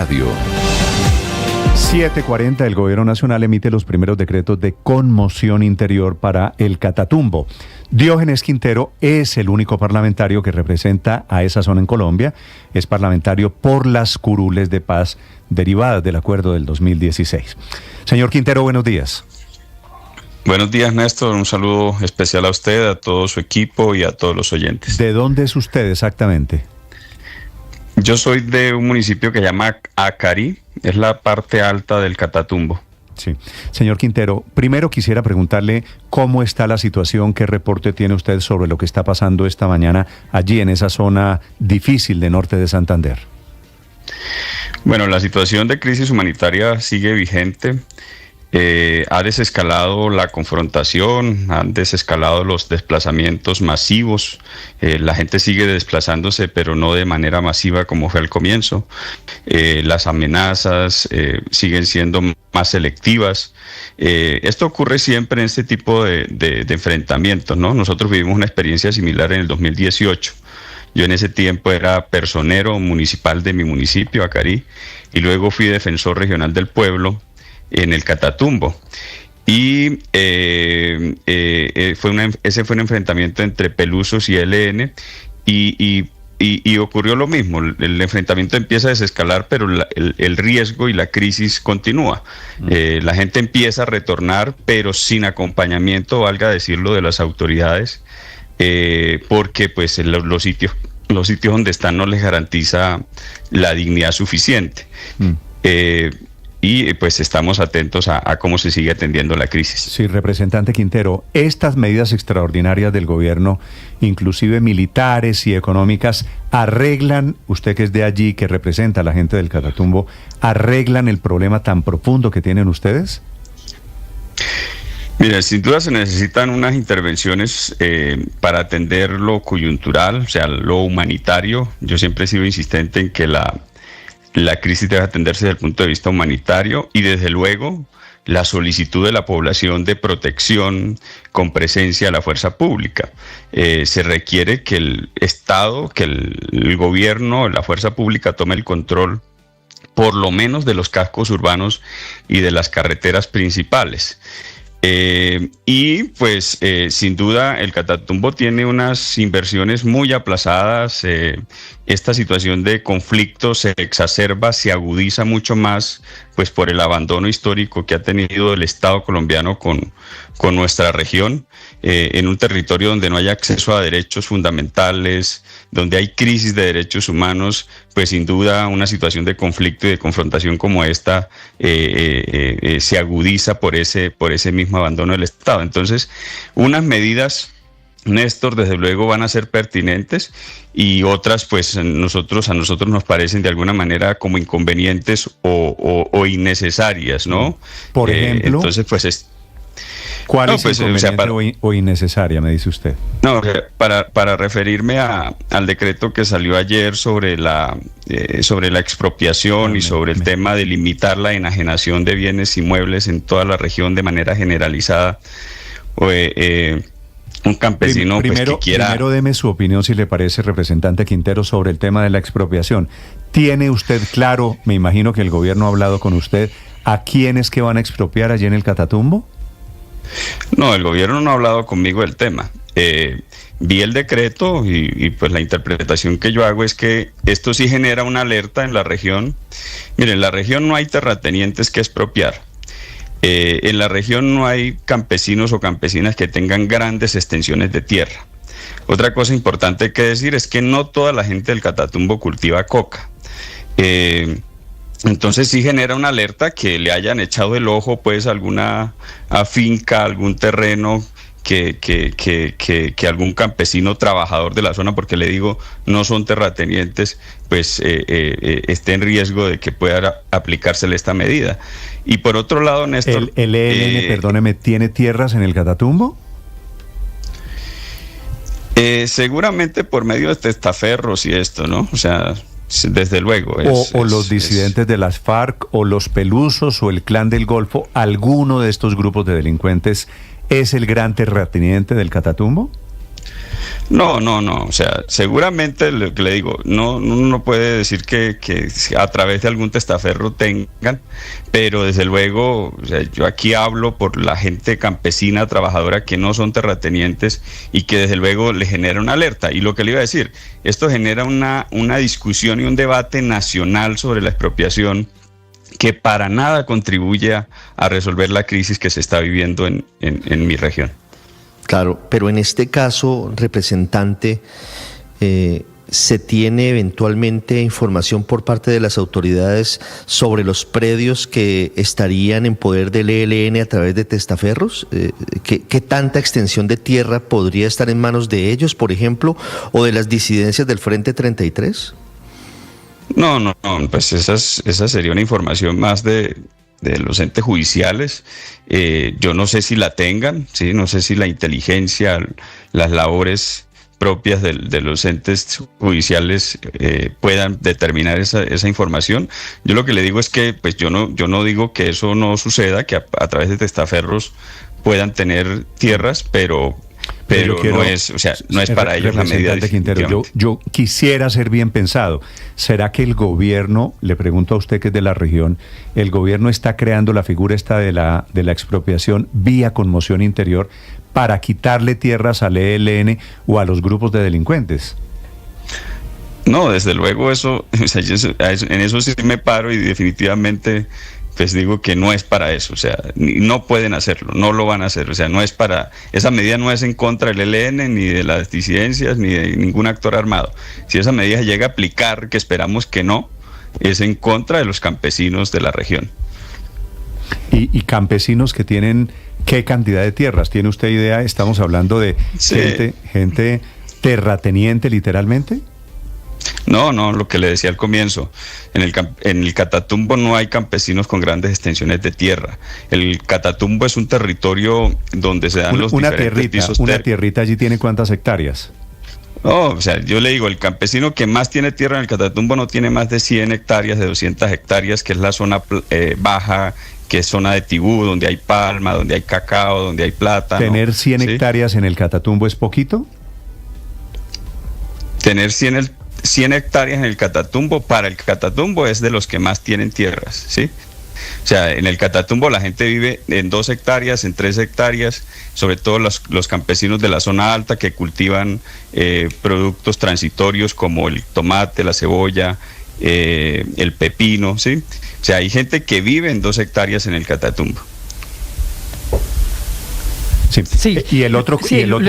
Radio. 7:40, el Gobierno Nacional emite los primeros decretos de conmoción interior para el Catatumbo. Diógenes Quintero es el único parlamentario que representa a esa zona en Colombia. Es parlamentario por las curules de paz derivadas del acuerdo del 2016. Señor Quintero, buenos días. Buenos días, Néstor. Un saludo especial a usted, a todo su equipo y a todos los oyentes. ¿De dónde es usted exactamente? Yo soy de un municipio que se llama Acarí, es la parte alta del Catatumbo. Sí. Señor Quintero, primero quisiera preguntarle cómo está la situación, qué reporte tiene usted sobre lo que está pasando esta mañana allí en esa zona difícil de norte de Santander. Bueno, la situación de crisis humanitaria sigue vigente. Ha desescalado la confrontación, han desescalado los desplazamientos masivos. La gente sigue desplazándose, pero no de manera masiva como fue al comienzo. Las amenazas siguen siendo más selectivas. Esto ocurre siempre en este tipo de enfrentamientos, ¿no? Nosotros vivimos una experiencia similar en el 2018. Yo en ese tiempo era personero municipal de mi municipio, Acarí, y luego fui defensor regional del pueblo en el Catatumbo. Y ese fue un enfrentamiento entre Pelusos y ELN, y ocurrió lo mismo. El enfrentamiento empieza a desescalar, pero el riesgo y la crisis continúa. La gente empieza a retornar, pero sin acompañamiento, valga decirlo, de las autoridades, porque pues los sitios donde están no les garantiza la dignidad suficiente. Y pues estamos atentos a cómo se sigue atendiendo la crisis. Sí, representante Quintero, estas medidas extraordinarias del gobierno, inclusive militares y económicas, arreglan, usted que es de allí, que representa a la gente del Catatumbo, ¿arreglan el problema tan profundo que tienen ustedes? Mira, sin duda se necesitan unas intervenciones para atender lo coyuntural, o sea, lo humanitario. Yo siempre he sido insistente en que la crisis debe atenderse desde el punto de vista humanitario y desde luego la solicitud de la población de protección con presencia de la fuerza pública. Se requiere que el Estado, que el gobierno, la fuerza pública tome el control por lo menos de los cascos urbanos y de las carreteras principales. Y pues sin duda el Catatumbo tiene unas inversiones muy aplazadas. Esta situación de conflicto se exacerba, se agudiza mucho más pues por el abandono histórico que ha tenido el Estado colombiano con nuestra región, en un territorio donde no hay acceso a derechos fundamentales, donde hay crisis de derechos humanos. Pues sin duda una situación de conflicto y de confrontación como esta se agudiza por ese mismo abandono del Estado. Entonces, unas medidas, Néstor, desde luego van a ser pertinentes, y otras pues a nosotros nos parecen de alguna manera como inconvenientes o innecesarias, ¿no? Por ejemplo, entonces pues ¿cuál es inconveniente o innecesaria, me dice usted? No, para referirme al decreto que salió ayer sobre la expropiación y sobre el tema de limitar la enajenación de bienes inmuebles en toda la región de manera generalizada. Un campesino primero, pues, que quiera... Primero deme su opinión, si le parece, representante Quintero, sobre el tema de la expropiación. ¿Tiene usted claro, me imagino que el gobierno ha hablado con usted, a quiénes que van a expropiar allí en el Catatumbo? No, el gobierno no ha hablado conmigo del tema. Vi el decreto y pues la interpretación que yo hago es que esto sí genera una alerta en la región. Miren, en la región no hay terratenientes que expropiar. En la región no hay campesinos o campesinas que tengan grandes extensiones de tierra. Otra cosa importante que decir es que no toda la gente del Catatumbo cultiva coca. Entonces sí genera una alerta que le hayan echado el ojo pues alguna finca, algún terreno que algún campesino trabajador de la zona, porque le digo, no son terratenientes, pues esté en riesgo de que pueda aplicársele esta medida. Y por otro lado, Néstor... ¿El ELN, perdóneme, tiene tierras en el Catatumbo? Seguramente por medio de testaferros y esto, ¿no? O sea, desde luego. O los disidentes de las FARC, o los Pelusos, o el Clan del Golfo, ¿alguno de estos grupos de delincuentes es el gran terrateniente del Catatumbo? No, no, no. O sea, seguramente lo que le digo, uno no puede decir que a través de algún testaferro tengan, pero desde luego, o sea, yo aquí hablo por la gente campesina, trabajadora, que no son terratenientes y que desde luego le genera una alerta. Y lo que le iba a decir, esto genera una discusión y un debate nacional sobre la expropiación que para nada contribuye a resolver la crisis que se está viviendo en mi región. Claro, pero en este caso, representante, ¿se tiene eventualmente información por parte de las autoridades sobre los predios que estarían en poder del ELN a través de testaferros? ¿Qué tanta extensión de tierra podría estar en manos de ellos, por ejemplo, o de las disidencias del Frente 33? No, pues esa sería una información más de los entes judiciales. Yo no sé si la tengan, ¿sí? No sé si la inteligencia, las labores propias de los entes judiciales puedan determinar esa información. Yo lo que le digo es que pues yo no digo que eso no suceda, que a través de testaferros puedan tener tierras, pero no es, o sea, no es para ellos la medida. Quintero, yo quisiera ser bien pensado. ¿Será que el gobierno, le pregunto a usted que es de la región, el gobierno está creando la figura esta de la expropiación vía conmoción interior para quitarle tierras al ELN o a los grupos de delincuentes? No, desde luego eso, o sea, en eso sí me paro y definitivamente pues digo que no es para eso, o sea, no pueden hacerlo, no lo van a hacer, o sea, no es para, esa medida no es en contra del ELN, ni de las disidencias, ni de ningún actor armado. Si esa medida llega a aplicar, que esperamos que no, es en contra de los campesinos de la región. Y campesinos que tienen, ¿qué cantidad de tierras? ¿Tiene usted idea? Estamos hablando de sí. gente terrateniente literalmente. No, lo que le decía al comienzo, en el Catatumbo no hay campesinos con grandes extensiones de tierra. El Catatumbo es un territorio donde se dan los diferentes pisos. Una tierrita allí tiene ¿cuántas hectáreas? No, o sea, yo le digo, el campesino que más tiene tierra en el Catatumbo no tiene más de 100 hectáreas, de 200 hectáreas, que es la zona baja, que es zona de Tibú, donde hay palma, donde hay cacao, donde hay plátano. ¿Tener 100 hectáreas en el Catatumbo es poquito? Tener 100 hectáreas en el Catatumbo, para el Catatumbo es de los que más tienen tierras, ¿sí? O sea, en el Catatumbo la gente vive en 2 hectáreas, en 3 hectáreas, sobre todo los campesinos de la zona alta que cultivan productos transitorios como el tomate, la cebolla, el pepino, ¿sí? O sea, hay gente que vive en 2 hectáreas en el Catatumbo. Sí. Y el otro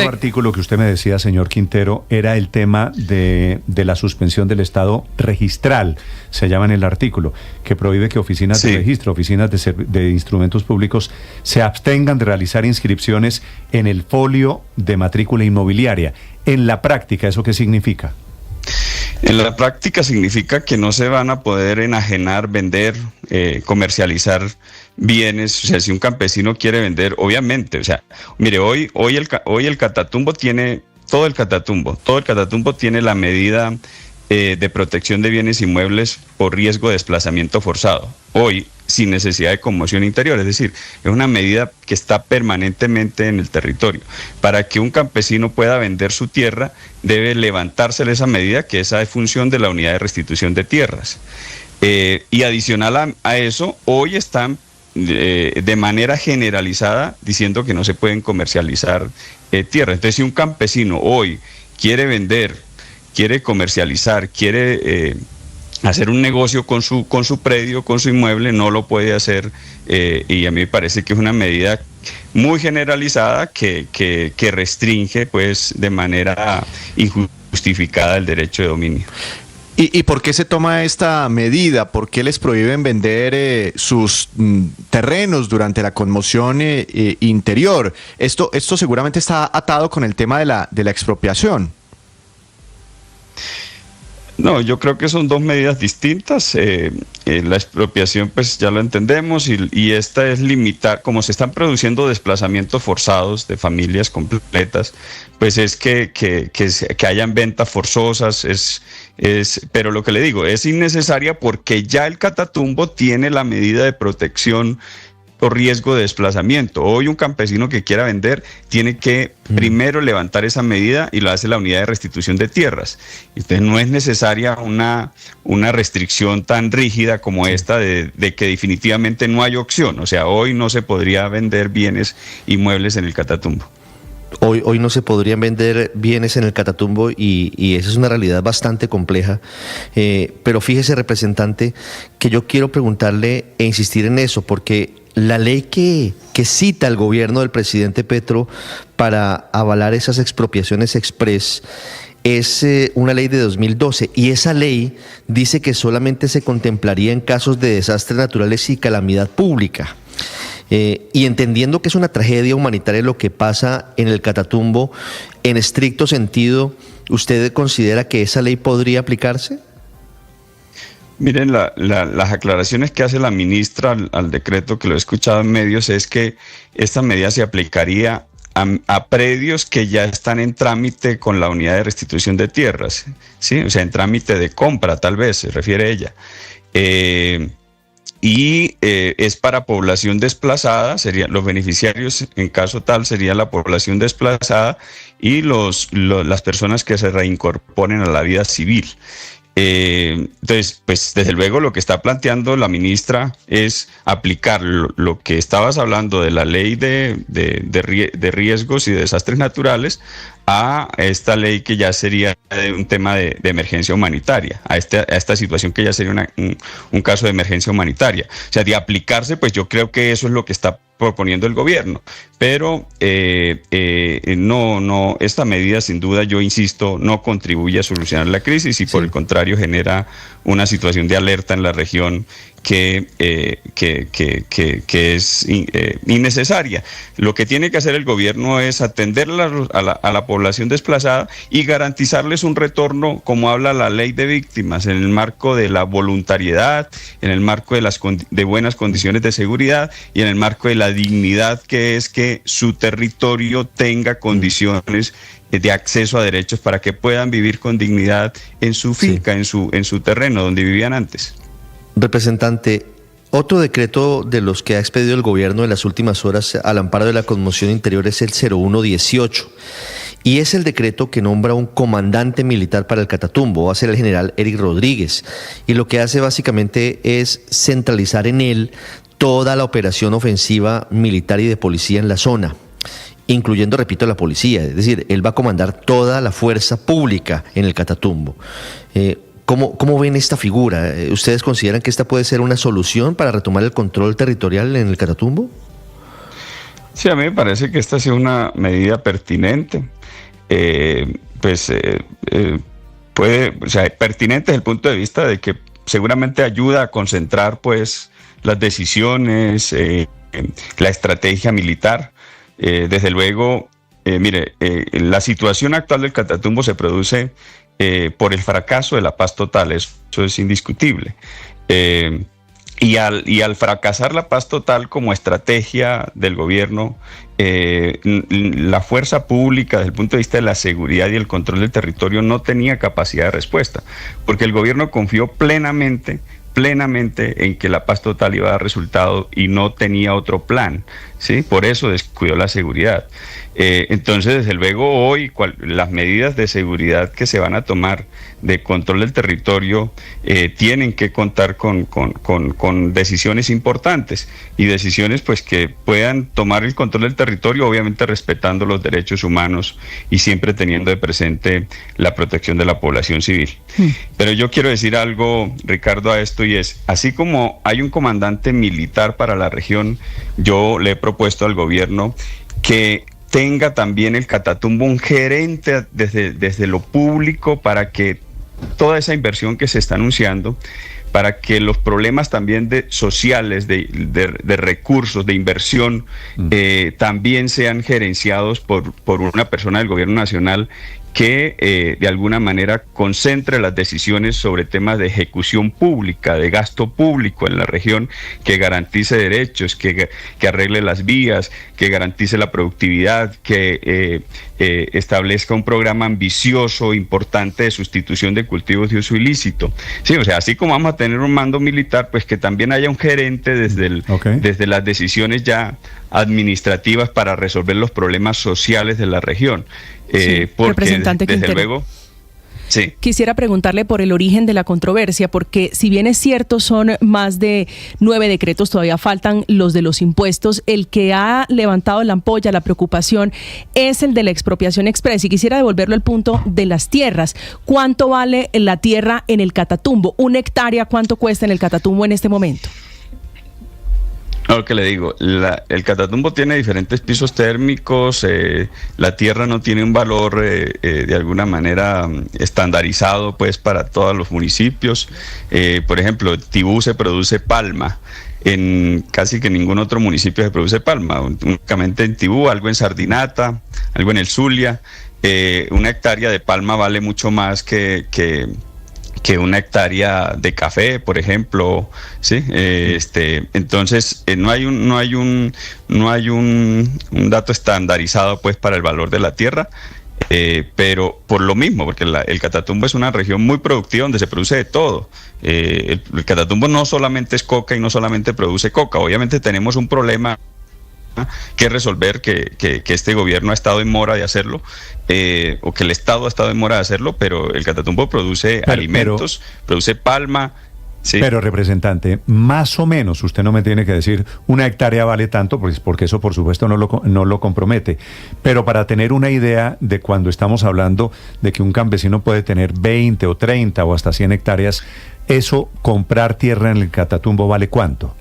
artículo que usted me decía, señor Quintero, era el tema de la suspensión del estado registral, se llama en el artículo, que prohíbe que oficinas de registro, oficinas de instrumentos públicos se abstengan de realizar inscripciones en el folio de matrícula inmobiliaria. En la práctica, ¿eso qué significa? En la práctica significa que no se van a poder enajenar, vender, comercializar bienes. O sea, si un campesino quiere vender, obviamente, o sea, mire, hoy el Catatumbo tiene, todo el Catatumbo tiene la medida de protección de bienes inmuebles por riesgo de desplazamiento forzado. Hoy, sin necesidad de conmoción interior, es decir, es una medida que está permanentemente en el territorio. Para que un campesino pueda vender su tierra, debe levantársele esa medida, que esa es función de la unidad de restitución de tierras. Y adicional a eso, hoy están de manera generalizada diciendo que no se pueden comercializar tierra. Entonces, si un campesino hoy quiere vender, quiere comercializar, quiere hacer un negocio con su predio, con su inmueble, no lo puede hacer, y a mí me parece que es una medida muy generalizada que restringe pues de manera injustificada el derecho de dominio. ¿Y por qué se toma esta medida? ¿Por qué les prohíben vender sus terrenos durante la conmoción interior? Esto seguramente está atado con el tema de la expropiación. No, yo creo que son dos medidas distintas. La expropiación, pues ya lo entendemos, y esta es limitar, como se están produciendo desplazamientos forzados de familias completas, pues es que hayan ventas forzosas, pero lo que le digo, es innecesaria porque ya el Catatumbo tiene la medida de protección alto riesgo de desplazamiento. Hoy un campesino que quiera vender tiene que primero levantar esa medida y lo hace la unidad de restitución de tierras. Entonces no es necesaria una restricción tan rígida como esta de que definitivamente no hay opción. O sea, hoy no se podría vender bienes inmuebles en el Catatumbo. Hoy no se podrían vender bienes en el Catatumbo y esa es una realidad bastante compleja. Pero fíjese, representante, que yo quiero preguntarle e insistir en eso, porque la ley que cita el gobierno del presidente Petro para avalar esas expropiaciones express es una ley de 2012 y esa ley dice que solamente se contemplaría en casos de desastres naturales y calamidad pública. Y entendiendo que es una tragedia humanitaria lo que pasa en el Catatumbo, en estricto sentido, ¿usted considera que esa ley podría aplicarse? Miren, las aclaraciones que hace la ministra al decreto, que lo he escuchado en medios, es que esta medida se aplicaría a predios que ya están en trámite con la unidad de restitución de tierras, ¿sí? O sea, en trámite de compra, tal vez, se refiere ella. Es para población desplazada, serían los beneficiarios en caso tal sería la población desplazada y las personas que se reincorporen a la vida civil. Entonces, pues desde luego lo que está planteando la ministra es aplicar lo que estabas hablando de la ley de riesgos y de desastres naturales a esta ley que ya sería un tema de emergencia humanitaria, a esta situación que ya sería un caso de emergencia humanitaria. O sea, de aplicarse, pues yo creo que eso es lo que está proponiendo el gobierno, pero no, esta medida sin duda, yo insisto, no contribuye a solucionar la crisis y por el contrario genera una situación de alerta en la región que es innecesaria. Lo que tiene que hacer el gobierno es atender a la población desplazada y garantizarles un retorno, como habla la ley de víctimas, en el marco de la voluntariedad, en el marco de buenas condiciones de seguridad y en el marco de la dignidad, que es que su territorio tenga condiciones de acceso a derechos para que puedan vivir con dignidad en su finca, en su terreno donde vivían antes. Representante, otro decreto de los que ha expedido el gobierno en las últimas horas al amparo de la conmoción interior es el 0118 y es el decreto que nombra un comandante militar para el Catatumbo, va a ser el general Eric Rodríguez, y lo que hace básicamente es centralizar en él toda la operación ofensiva militar y de policía en la zona, incluyendo, repito, la policía, es decir, él va a comandar toda la fuerza pública en el Catatumbo. ¿Cómo ven esta figura? ¿Ustedes consideran que esta puede ser una solución para retomar el control territorial en el Catatumbo? Sí, a mí me parece que esta ha sido una medida pertinente. Pertinente desde el punto de vista de que seguramente ayuda a concentrar pues las decisiones, la estrategia militar. Desde luego, la situación actual del Catatumbo se produce por el fracaso de la paz total, eso es indiscutible. Y al fracasar la paz total como estrategia del gobierno, la fuerza pública desde el punto de vista de la seguridad y el control del territorio no tenía capacidad de respuesta, porque el gobierno confió plenamente en que la paz total iba a dar resultado y no tenía otro plan, ¿sí? Por eso descuidó la seguridad. Entonces, desde luego, hoy las medidas de seguridad que se van a tomar de control del territorio tienen que contar con decisiones importantes y decisiones pues que puedan tomar el control del territorio, obviamente respetando los derechos humanos y siempre teniendo de presente la protección de la población civil. Pero yo quiero decir algo, Ricardo, a esto, y es, así como hay un comandante militar para la región, yo le he propuesto al gobierno que tenga también el Catatumbo un gerente desde lo público para que toda esa inversión que se está anunciando, para que los problemas también sociales, de recursos, de inversión, también sean gerenciados por una persona del gobierno nacional que de alguna manera concentre las decisiones sobre temas de ejecución pública, de gasto público en la región, que garantice derechos, que arregle las vías, que garantice la productividad, que establezca un programa ambicioso, importante de sustitución de cultivos de uso ilícito. Sí, o sea, así como vamos a tener un mando militar, pues que también haya un gerente desde las decisiones ya administrativas para resolver los problemas sociales de la región. Sí, porque representante desde Quintero. luego... Sí. Quisiera preguntarle por el origen de la controversia, porque si bien es cierto son más de 9 decretos, todavía faltan los de los impuestos. El que ha levantado la ampolla, la preocupación, es el de la expropiación express. Y quisiera devolverlo al punto de las tierras. ¿Cuánto vale la tierra en el Catatumbo? ¿Una hectárea cuánto cuesta en el Catatumbo en este momento? Lo que le digo, el Catatumbo tiene diferentes pisos térmicos, la tierra no tiene un valor de alguna manera estandarizado pues para todos los municipios. Por ejemplo, en Tibú se produce palma, en casi que ningún otro municipio se produce palma, únicamente en Tibú, algo en Sardinata, algo en el Zulia. Una hectárea de palma vale mucho más que una hectárea de café, por ejemplo, sí. Entonces no hay un dato estandarizado pues para el valor de la tierra, pero por lo mismo, porque el Catatumbo es una región muy productiva donde se produce de todo. El Catatumbo no solamente es coca y no solamente produce coca. Obviamente tenemos un problema que resolver, que este gobierno ha estado en mora de hacerlo, o que el Estado ha estado en mora de hacerlo, pero el Catatumbo produce alimentos, produce palma. Sí. Pero, representante, más o menos, usted no me tiene que decir una hectárea vale tanto, pues porque eso por supuesto no lo compromete, pero para tener una idea de cuando estamos hablando de que un campesino puede tener 20 o 30 o hasta 100 hectáreas, eso, comprar tierra en el Catatumbo, ¿vale cuánto?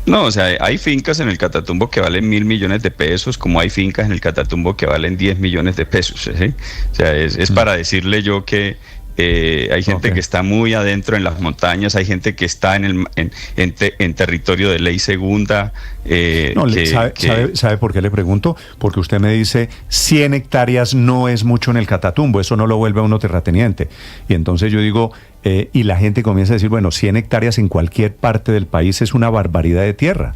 No, o sea, hay fincas en el Catatumbo que valen 1.000 millones de pesos, como hay fincas en el Catatumbo que valen 10 millones de pesos, ¿sí? O sea, es para decirle yo que hay gente que está muy adentro en las montañas, hay gente que está en territorio de ley segunda. ¿Sabe por qué le pregunto? Porque usted me dice 100 hectáreas no es mucho en el Catatumbo, eso no lo vuelve a uno terrateniente. Y entonces yo digo, y la gente comienza a decir, bueno, 100 hectáreas en cualquier parte del país es una barbaridad de tierra.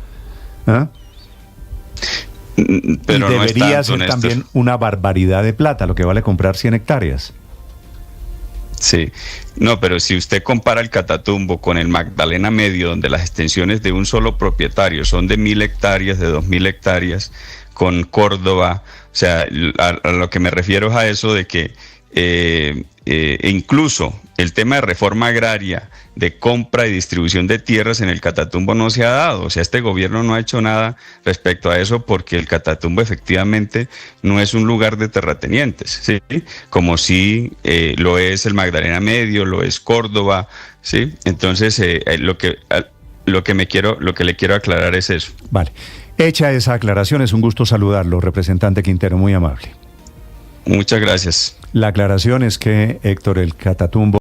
¿Ah? Pero y debería ser también una barbaridad de plata lo que vale comprar 100 hectáreas. Sí, no, pero si usted compara el Catatumbo con el Magdalena Medio, donde las extensiones de un solo propietario son de 1.000 hectáreas, de 2.000 hectáreas, con Córdoba, o sea, a lo que me refiero es a eso de que incluso el tema de reforma agraria, de compra y distribución de tierras en el Catatumbo no se ha dado. O sea, este gobierno no ha hecho nada respecto a eso porque el Catatumbo efectivamente no es un lugar de terratenientes, ¿sí? Como sí lo es el Magdalena Medio, lo es Córdoba, ¿sí? Entonces, lo que le quiero aclarar es eso. Vale. Hecha esa aclaración, es un gusto saludarlo, representante Quintero, muy amable. Muchas gracias. La aclaración es que, Héctor, el Catatumbo